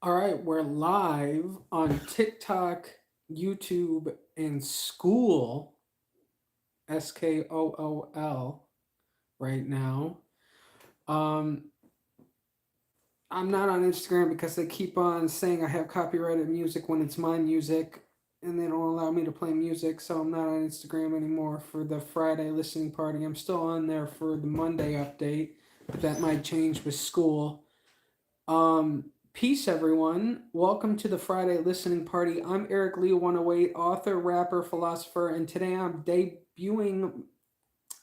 All right, we're live on TikTok, YouTube, and School, Skool, right now. Um, I'm not on Instagram because they keep on saying I have copyrighted music when it's my music, and they don't allow me to play music, so I'm not on Instagram anymore for the Friday listening party. I'm still on there for the Monday update, but that might change with school. Peace, everyone. Welcome to the Friday listening party. I'm Eric Lee 108, author, rapper, philosopher, and today I'm debuting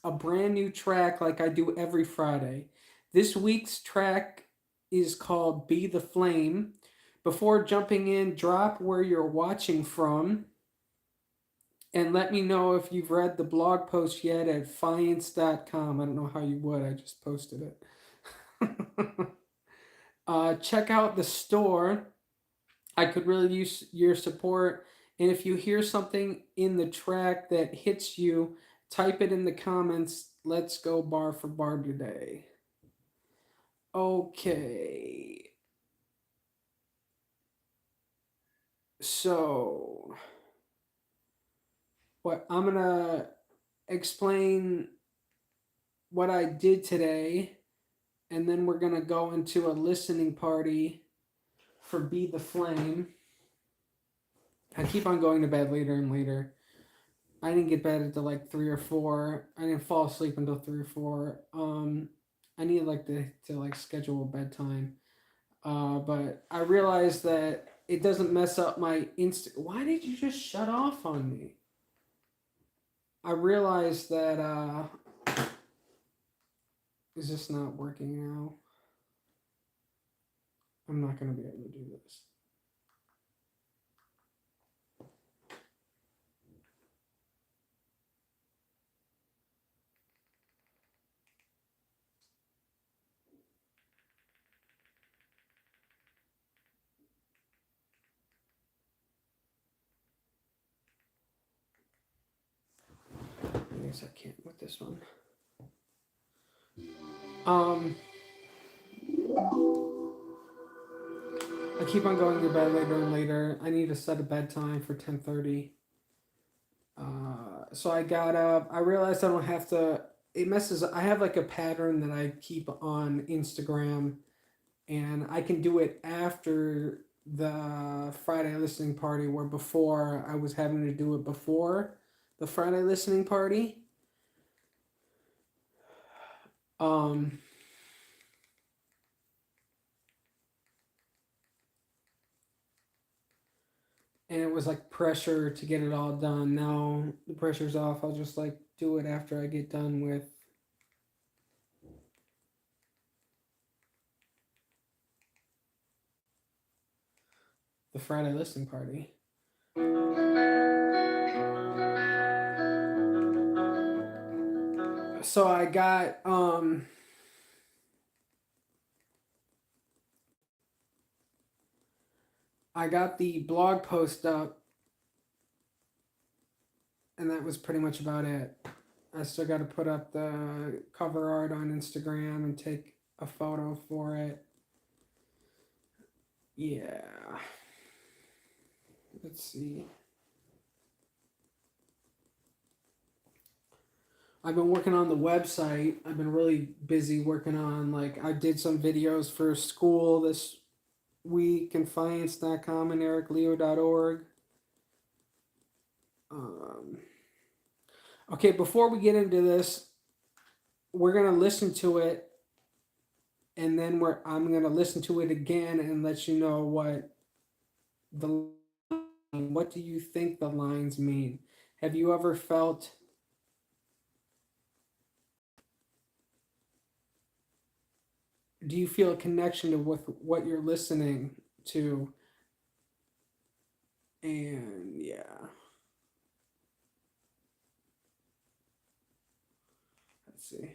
a brand new track like I do every Friday. This week's track is called Be the Flame. Before jumping in, drop where you're watching from and let me know if you've read the blog post yet at fiance.com. I don't know how you would, I just posted it. Check out the store. I could really use your support. And if you hear something in the track that hits you, type it in the comments. Let's go bar for bar today. Okay. So, what I'm going to explain what I did today, and then we're going to go into a listening party for Be the Flame. I keep on going to bed later and later. I didn't get bed until like 3 or 4. I didn't fall asleep until 3 or 4. I need like to like schedule a bedtime. But I realized that it doesn't mess up my inst. Why did you just shut off on me? I realized that is this not working now? I'm not gonna be able to do this. I guess I can't with this one. Um, I keep on going to bed later and later. I need to set a bedtime for 10:30. So I got up. I realized I don't have to. It messes. I have like a pattern that I keep on Instagram, and I can do it after the Friday listening party, where before I was having to do it before the Friday listening party. Um, and it was like pressure to get it all done. Now the pressure's off. I'll just like do it after I get done with the Friday listening party. So I got the blog post up, and that was pretty much about it. I still got to put up the cover art on Instagram and take a photo for it. Yeah. Let's see. I've been working on the website. I've been really busy working on, like, I did some videos for school this week and fiance.com and ericleo.org. Um, okay, before we get into this, we're going to listen to it, and then I'm going to listen to it again and let you know what do you think the lines mean? Have you ever felt do you feel a connection to with what you're listening to? And yeah, let's see.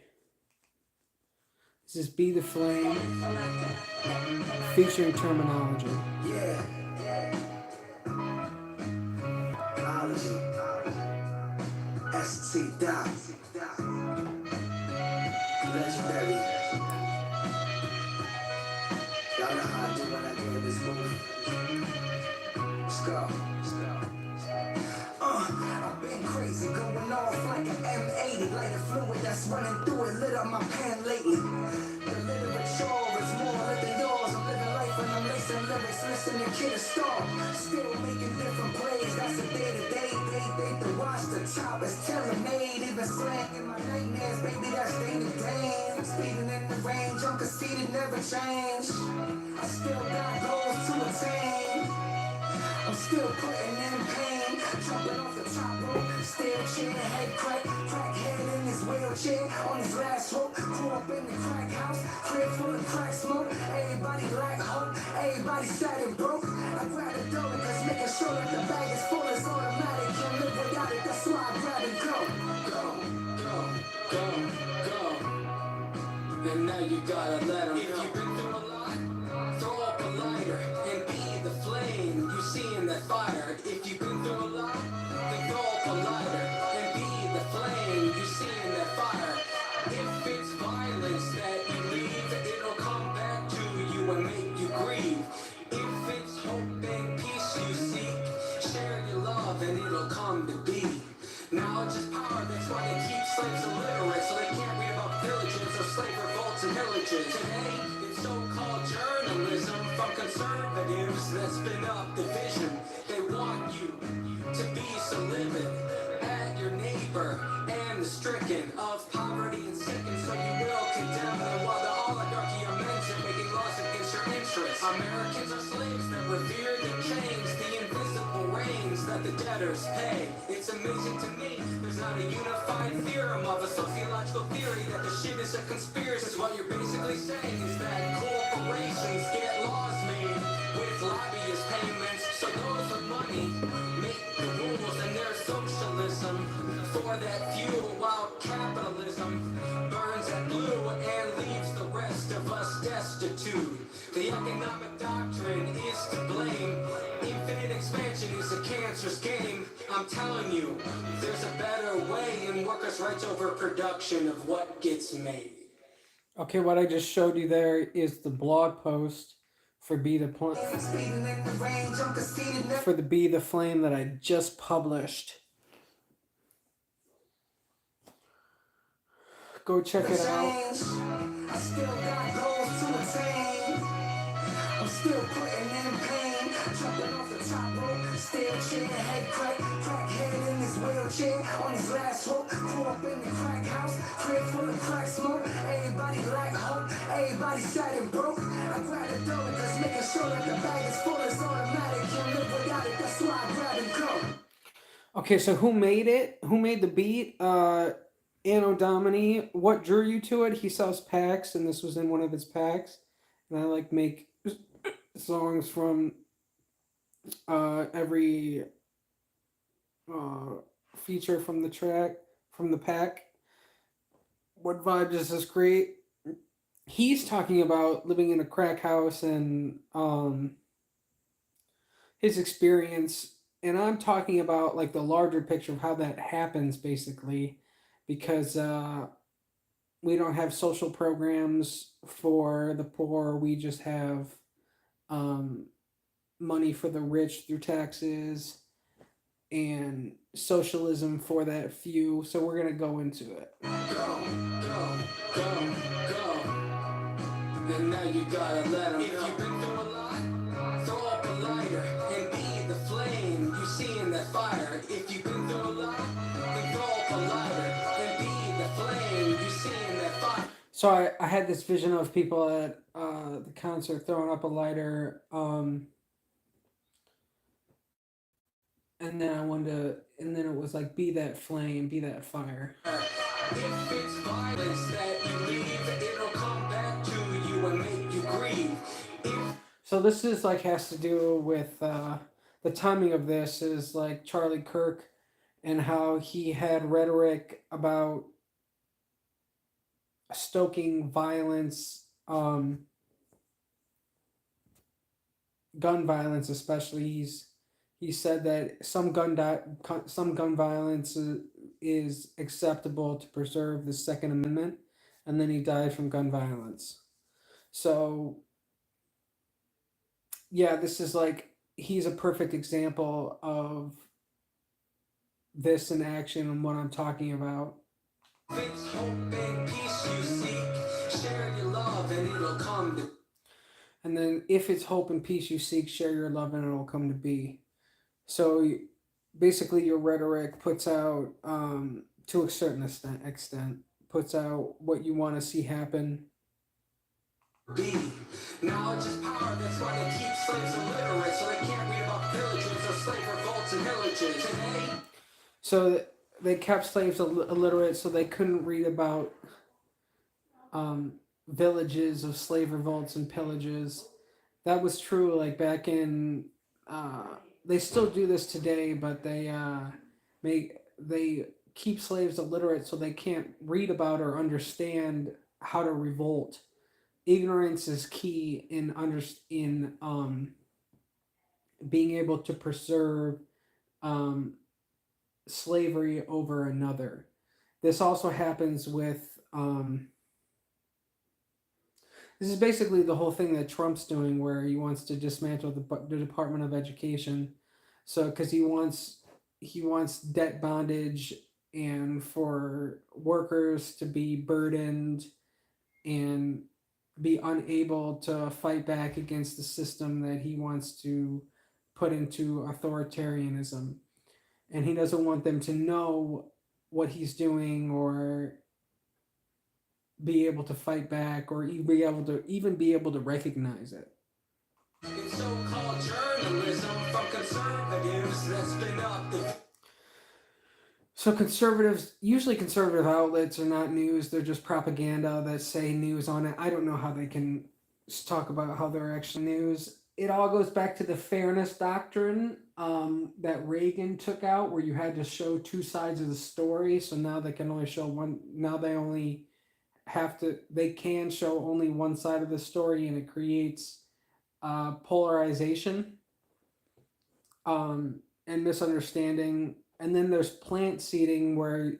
This is Be the Flame featuring Termanology. Yeah. ST Dot. Legendary. Y'all know how I do when I do of this move. Let's go. Let's go. I've been crazy, going off like an M80, like a fluid that's running through it, lit up my pen lately. The literature is more lit than yours. I'm living life and I'm lacing lyrics, listening kid a star. Still making different plays, that's a day to day. They to watch the top is tailor-made, even slang in my nightmares, baby, that's day to day. I'm speeding in the range, I'm conceited, never change. I still got goals to attain. I'm still putting in pain, jumping off the top rope, still cheering, head crackhead in his wheelchair, on his last hope, grew up in the crack house, crib full of crack smoke, everybody lack hope, everybody sad and broke. I grab a dough, cause making sure that the bag is full is automatic, can't live without it, that's why I grab and go. And now you gotta let them know. If you've been through a lot, throw up a lighter and be the flame you see in that fire. If you've been through a lot, then throw up a lighter and be the flame you see in that fire. If it's violence that you leave, it'll come back to you and make you grieve. If it's hope and peace you seek, share your love and it'll come to be. Knowledge is power, that's why they keep slaves illiterate, so they can't read about villages or slave revolts and villages. Today, it's so-called journalism from conservatives that spin up division. They want you to be so livid at your neighbor and the stricken of poverty and sickness, so you will condemn them while the oligarchy are mentioned, making laws against your interests. Americans are slaves that revere the chains, the invisible reigns that the debtors pay. It's amazing to me, there's not a unified theorem of a sociological theory that the shit is a conspiracy. What you're basically saying is that corporations get laws made with lobbyist payments, so those with money make the rules, and there's socialism for that few, while capitalism burns that blue and leaves the rest of us destitute. The economic doctrine is to blame. Infinite expansion is a cancerous game. I'm telling you, there's a better way, and workers' rights over production of what gets made. Okay, what I just showed you there is the blog post for Be the Flame that I just published. Go check it out. I still got goals to attain. I'm still putting in pain, jumping off the top rope, still cheering, head crackhead in his wheelchair, on his last hope, grew up in the crack house, crib full of crack smoke, everybody lack hope, everybody sad and broke. I grab a dough, cause making sure that the bag is full is automatic, can't live without it, that's why I grab and go. Okay, so who made it? Who made the beat? Anno Domini. What drew you to it? He sells packs, and this was in one of his packs. And I like make songs from every uh, feature from the track, from the pack. What vibe does this create? He's talking about living in a crack house and his experience, and I'm talking about like the larger picture of how that happens, basically, because we don't have social programs for the poor. We just have um, money for the rich through taxes and socialism for that few. So we're gonna go into it. Go, go, go, go. And now you gotta let them know. If you've been through a lot, throw up a lighter and be the flame you see in that fire. If you've been through a lot, then throw up a lighter and be the flame you see in that fire. So I had this vision of people at the concert throwing up a lighter, and then I wanted to, and then it was like, be that flame, be that fire. If it's violence that you leave, it'll come back to you and make you grieve. So this is like has to do with the timing of this is like Charlie Kirk and how he had rhetoric about stoking violence, gun violence especially. He said that some gun violence is acceptable to preserve the Second Amendment, and then he died from gun violence. So yeah, this is like he's a perfect example of this in action and what I'm talking about. It's hope and peace you seek. Share your love and it'll come to. And then, if it's hope and peace you seek, share your love and it'll come to be. So basically, your rhetoric puts out, to a certain extent, puts out what you want to see happen. Be. Knowledge is power, that's why they keep slaves illiterate, so they can't read about villages or slave revolts and pillages. Today, So they kept slaves illiterate, so they couldn't read about um, villages of slave revolts and pillages. That was true, like back in. They still do this today, but they keep slaves illiterate, so they can't read about or understand how to revolt. Ignorance is key in being able to preserve um, slavery over another. This also happens with this is basically the whole thing that Trump's doing, where he wants to dismantle the Department of Education. So because he wants debt bondage and for workers to be burdened and be unable to fight back against the system that he wants to put into authoritarianism. And he doesn't want them to know what he's doing or be able to fight back or even be able to recognize it. it's so-called journalism from conservatives that spin up the. So usually conservative outlets are not news; they're just propaganda that say news on it. I don't know how they can talk about how they're actually news. It all goes back to the fairness doctrine that Reagan took out, where you had to show two sides of the story. So now they can only show one. Now they can show only one side of the story, and it creates polarization and misunderstanding. And then there's plant seeding, where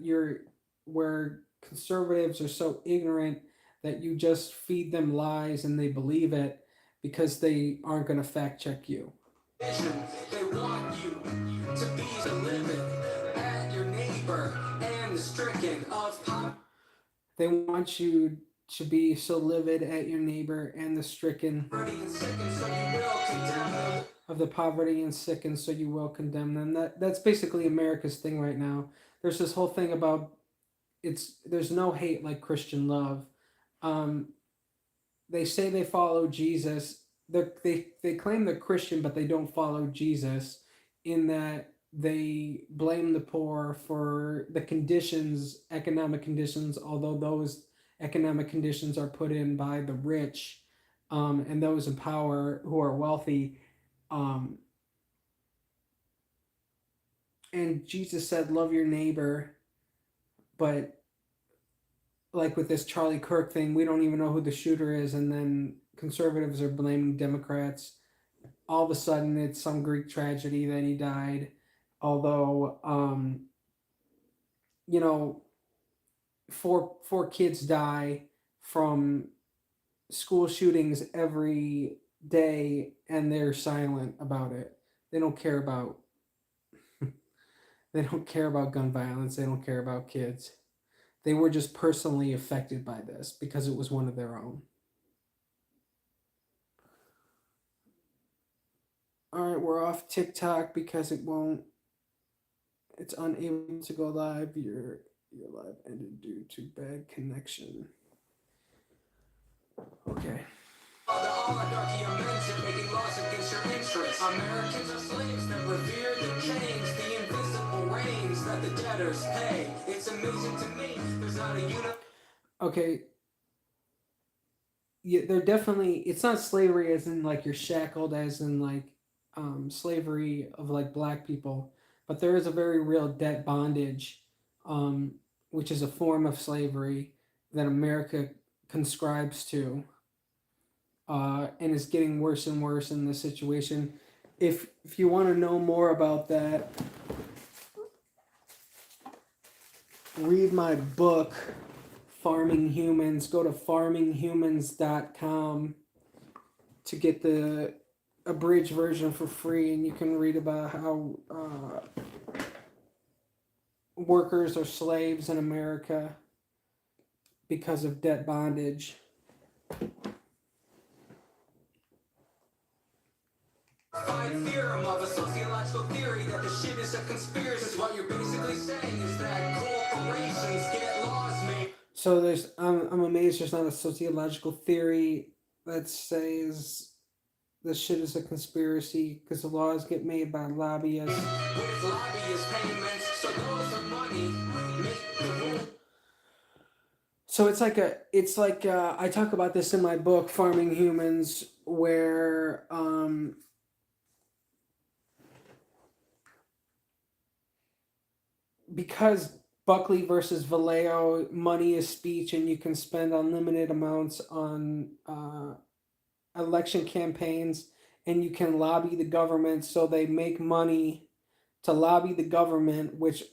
conservatives are so ignorant that you just feed them lies and they believe it because they aren't going to fact check you. They want you to be the living at your neighbor and the stricken of poverty. They want you to be so livid at your neighbor and the stricken And sicken, so you will condemn them. of the poverty and sicken, so you will condemn them. That's basically America's thing right now. There's this whole thing about there's no hate like Christian love. Um, they say they follow Jesus. They claim they're Christian, but they don't follow Jesus. In that they blame the poor for the conditions, economic conditions, although those economic conditions are put in by the rich and those in power who are wealthy. Um, and Jesus said, "Love your neighbor," but like with this Charlie Kirk thing, we don't even know who the shooter is, and then conservatives are blaming Democrats. All of a sudden, it's some Greek tragedy that he died. Although, you know, four kids die from school shootings every day, and they're silent about it. They don't care about they don't care about gun violence. They don't care about kids. They were just personally affected by this because it was one of their own. All right, we're off TikTok because it's unable to go live. Your live ended due to bad connection. Okay. The oligarchy of men making laws against your interests. Americans are slaves that revere the chains, the invisible reigns that the debtors pay. It's amazing to me. There's not a Okay. Yeah, they're definitely. It's not slavery as in like you're shackled, as in like slavery of like black people, but there is a very real debt bondage, um, which is a form of slavery that America conscribes to, and is getting worse and worse in this situation. If you want to know more about that, read my book, Farming Humans. Go to farminghumans.com to get the abridged version for free, and you can read about how workers are slaves in America because of debt bondage. Theorem of a sociological theory that the shit is a conspiracy. What you're basically saying is that corporations get laws made. So I'm amazed there's not a sociological theory that says this shit is a conspiracy because the laws get made by lobbyists. With lobbyist payments, so those are money. Make the rules. So it's like I talk about this in my book Farming Humans, where because Buckley versus Vallejo, money is speech, and you can spend unlimited amounts on election campaigns, and you can lobby the government, so they make money to lobby the government, which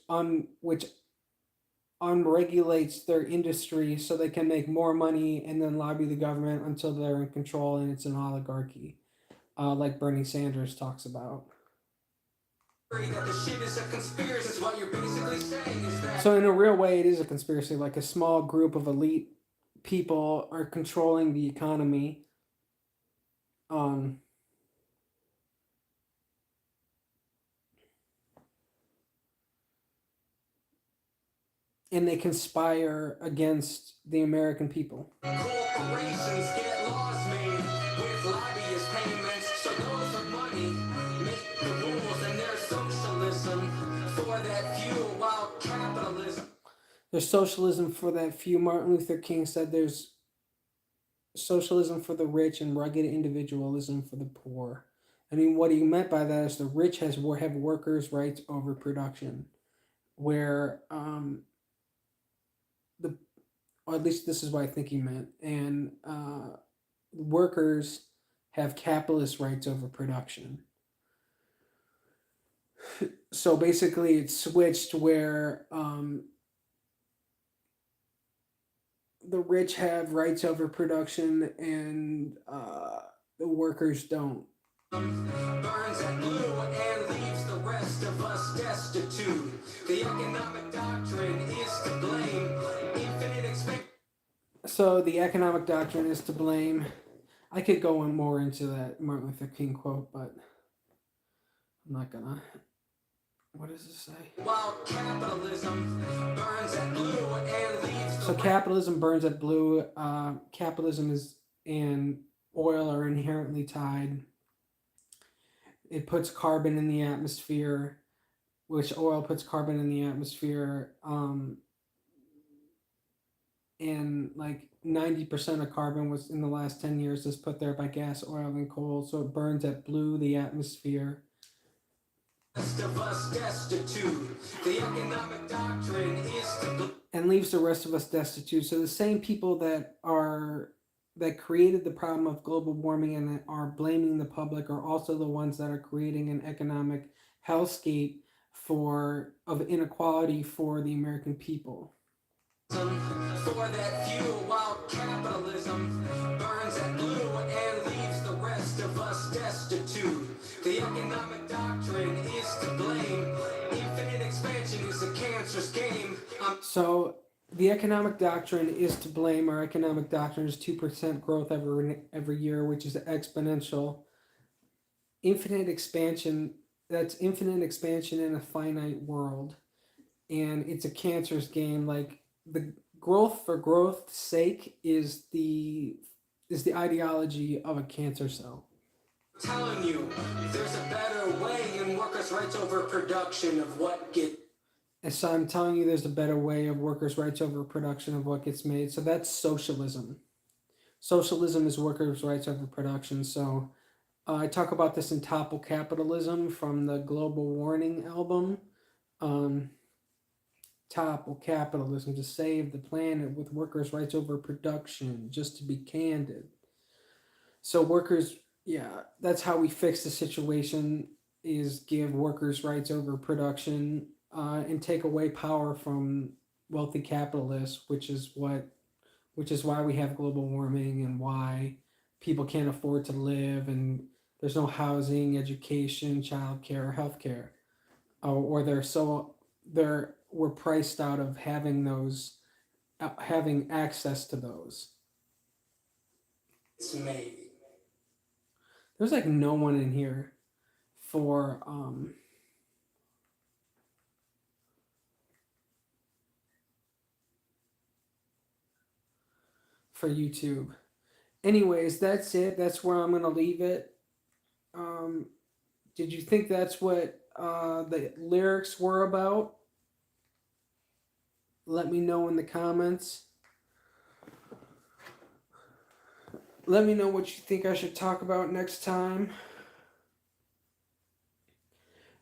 unregulates their industry, so they can make more money and then lobby the government until they're in control, and it's an oligarchy, like Bernie Sanders talks about. That the shit is a conspiracy. What you're basically saying is that. So in a real way, it is a conspiracy. Like a small group of elite people are controlling the economy. Um, and they conspire against the American people. Corporations get laws made with lobbyist payments, so those are money. Make the rules, and there's socialism for that few, while capitalism. There's socialism for that few. Martin Luther King said there's socialism for the rich and rugged individualism for the poor. I mean, what he meant by that is the rich have workers' rights over production, where the or at least this is what I think he meant, and workers have capitalist rights over production. So basically, it's switched where the rich have rights over production and the workers don't. Burns at blue and leaves the rest of us destitute. The economic doctrine is to blame. Infinite expansion. So the economic doctrine is to blame. I could go on more into that Martin Luther King quote, but I'm not gonna. What does it say? While capitalism burns at blue and leaves So the capitalism burns at blue. Capitalism is and oil are inherently tied. It puts carbon in the atmosphere, which oil puts carbon in the atmosphere. And like 90% of carbon was in the last 10 years is put there by gas, oil, and coal. So it burns at blue, the atmosphere. rest of us destitute. The economic doctrine is to And leaves the rest of us destitute. So the same people that created the problem of global warming and that are blaming the public are also the ones that are creating an economic hellscape of inequality for the American people. for that few, while capitalism burns at blue and leaves the rest of us destitute. The economic doctrine is to blame. Infinite expansion is a cancerous game. So the economic doctrine is to blame. Our economic doctrine is 2% growth every year, which is exponential. Infinite expansion, that's infinite expansion in a finite world. And it's a cancerous game. Like the growth for growth's sake is the ideology of a cancer cell. Telling you, there's a better way in workers' rights over production of what gets. And so I'm telling you there's a better way of workers' rights over production of what gets made. So that's socialism. Socialism is workers' rights over production. So I talk about this in Topple Capitalism from the Global Warning album. Topple capitalism to save the planet with workers' rights over production, just to be candid. So workers, yeah, that's how we fix the situation is give workers' rights over production and take away power from wealthy capitalists, which is why we have global warming and why people can't afford to live and There's no housing, education, childcare, or healthcare, or we're priced out of having having access to those. It's made. There's like no one in here for for YouTube. Anyways, that's it. That's where I'm gonna leave it. Um, did you think that's what the lyrics were about? Let me know in the comments. Let me know what you think I should talk about next time.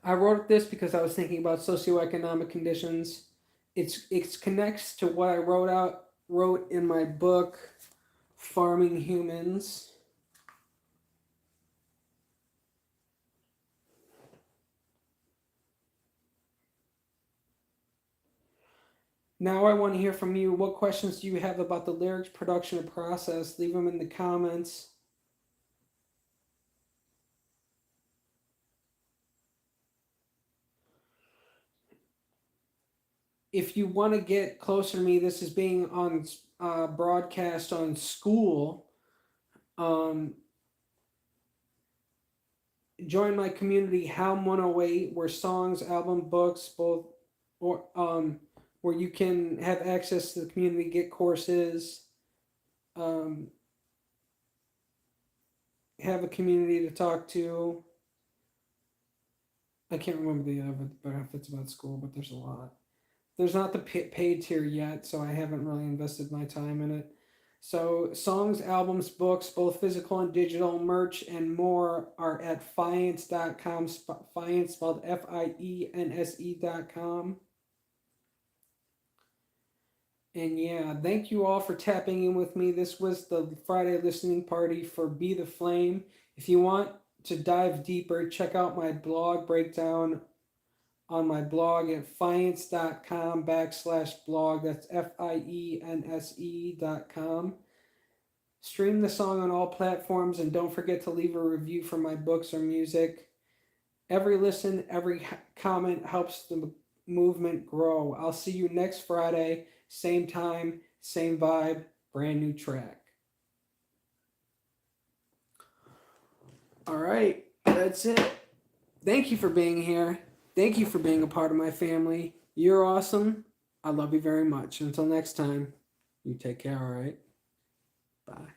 I wrote this because I was thinking about socioeconomic conditions. It connects to what I wrote in my book, Farming Humans. Now I want to hear from you. What questions do you have about the lyrics, production, and process? Leave them in the comments. If you want to get closer to me, this is being on broadcast on School. Join my community, Helm 108, where songs, album, books, both, or where you can have access to the community, get courses, have a community to talk to. I can't remember the other benefits about School, but there's a lot. There's not the paid tier yet, so I haven't really invested my time in it. So songs, albums, books, both physical and digital, merch, and more are at Fience.com. Fience spelled Fiense.com. And yeah, thank you all for tapping in with me. This was the Friday listening party for Be the Flame. If you want to dive deeper, check out my blog breakdown on my blog at fience.com/blog. That's FIENSE.com. Stream the song on all platforms, and don't forget to leave a review for my books or music. Every listen, every comment helps the movement grow. I'll see you next Friday, same time, same vibe, brand new track. All right, that's it. Thank you for being here. Thank you for being a part of my family. You're awesome. I love you very much. Until next time, you take care, all right? Bye.